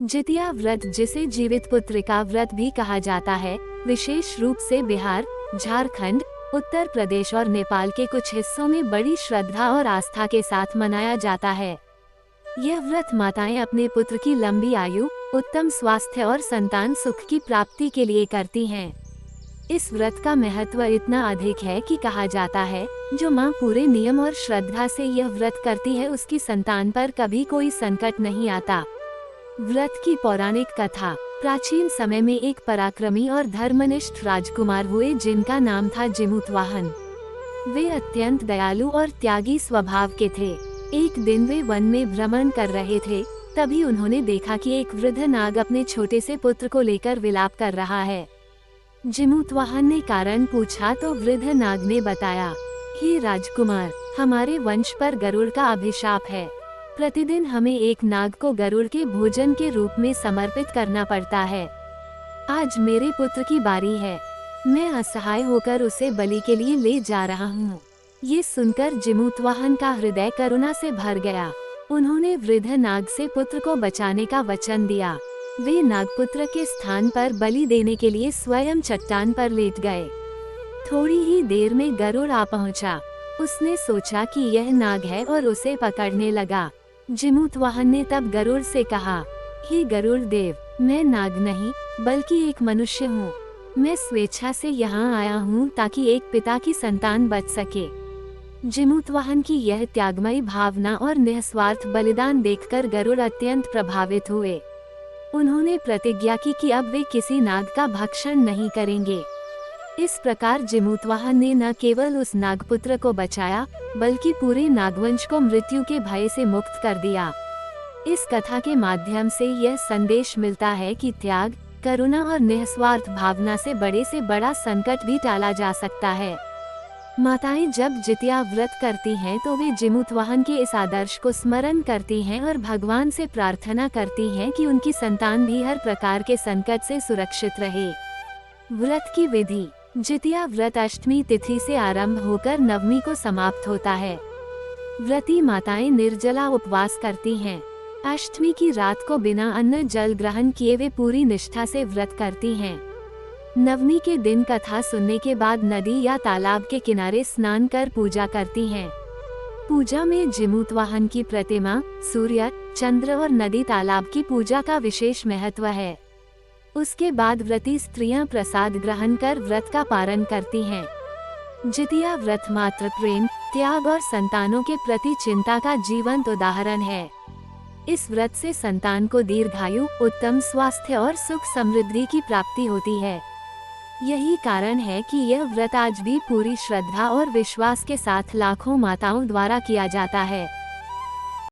जितिया व्रत, जिसे जीवित पुत्रिका व्रत भी कहा जाता है, विशेष रूप से बिहार, झारखंड, उत्तर प्रदेश और नेपाल के कुछ हिस्सों में बड़ी श्रद्धा और आस्था के साथ मनाया जाता है। यह व्रत माताएं अपने पुत्र की लंबी आयु, उत्तम स्वास्थ्य और संतान सुख की प्राप्ति के लिए करती हैं। इस व्रत का महत्व इतना अधिक है कि कहा जाता है, जो मां पूरे नियम और श्रद्धा से यह व्रत करती है, उसकी संतान पर कभी कोई संकट नहीं आता। व्रत की पौराणिक कथा। प्राचीन समय में एक पराक्रमी और धर्मनिष्ठ राजकुमार हुए, जिनका नाम था जिमूतवाहन। वे अत्यंत दयालु और त्यागी स्वभाव के थे। एक दिन वे वन में भ्रमण कर रहे थे, तभी उन्होंने देखा कि एक वृद्ध नाग अपने छोटे से पुत्र को लेकर विलाप कर रहा है। जिमूतवाहन ने कारण पूछा तो वृद्ध नाग ने बताया, हे राजकुमार, हमारे वंश पर गरुड़ का अभिशाप है। प्रतिदिन हमें एक नाग को गरुड़ के भोजन के रूप में समर्पित करना पड़ता है। आज मेरे पुत्र की बारी है, मैं असहाय होकर उसे बलि के लिए ले जा रहा हूँ। ये सुनकर जिमूतवाहन का हृदय करुणा से भर गया। उन्होंने वृद्ध नाग से पुत्र को बचाने का वचन दिया। वे नागपुत्र के स्थान पर बलि देने के लिए स्वयं चट्टान पर लेट गए। थोड़ी ही देर में गरुड़ आ पहुँचा। उसने सोचा कि यह नाग है और उसे पकड़ने लगा। जिमूतवाहन ने तब गरुड़ से कहा, हे गरुड़ देव, मैं नाग नहीं बल्कि एक मनुष्य हूँ। मैं स्वेच्छा से यहाँ आया हूँ ताकि एक पिता की संतान बच सके। जिमूतवाहन की यह त्यागमयी भावना और निस्वार्थ बलिदान देखकर गरुड़ अत्यंत प्रभावित हुए। उन्होंने प्रतिज्ञा की कि अब वे किसी नाग का भक्षण नहीं करेंगे। इस प्रकार जिमूतवाहन ने न केवल उस नागपुत्र को बचाया, बल्कि पूरे नागवंश को मृत्यु के भय से मुक्त कर दिया। इस कथा के माध्यम से यह संदेश मिलता है कि त्याग, करुणा और निस्वार्थ भावना से बड़ा संकट भी टाला जा सकता है। माताएं जब जितिया व्रत करती हैं तो वे जिमूतवाहन के इस आदर्श को स्मरण करती हैं और भगवान से प्रार्थना करती हैं कि उनकी संतान भी हर प्रकार के संकट से सुरक्षित रहे। व्रत की विधि। जितिया व्रत अष्टमी तिथि से आरंभ होकर नवमी को समाप्त होता है। व्रती माताएं निर्जला उपवास करती हैं। अष्टमी की रात को बिना अन्न जल ग्रहण किए वे पूरी निष्ठा से व्रत करती हैं। नवमी के दिन कथा सुनने के बाद नदी या तालाब के किनारे स्नान कर पूजा करती हैं। पूजा में जिमूतवाहन की प्रतिमा, सूर्य, चंद्र और नदी तालाब की पूजा का विशेष महत्व है। उसके बाद व्रती स्त्रियां प्रसाद ग्रहण कर व्रत का पारण करती हैं। जितिया व्रत मात्र प्रेम, त्याग और संतानों के प्रति चिंता का जीवंत उदाहरण है। इस व्रत से संतान को दीर्घायु, उत्तम स्वास्थ्य और सुख समृद्धि की प्राप्ति होती है। यही कारण है कि यह व्रत आज भी पूरी श्रद्धा और विश्वास के साथ लाखों माताओं द्वारा किया जाता है।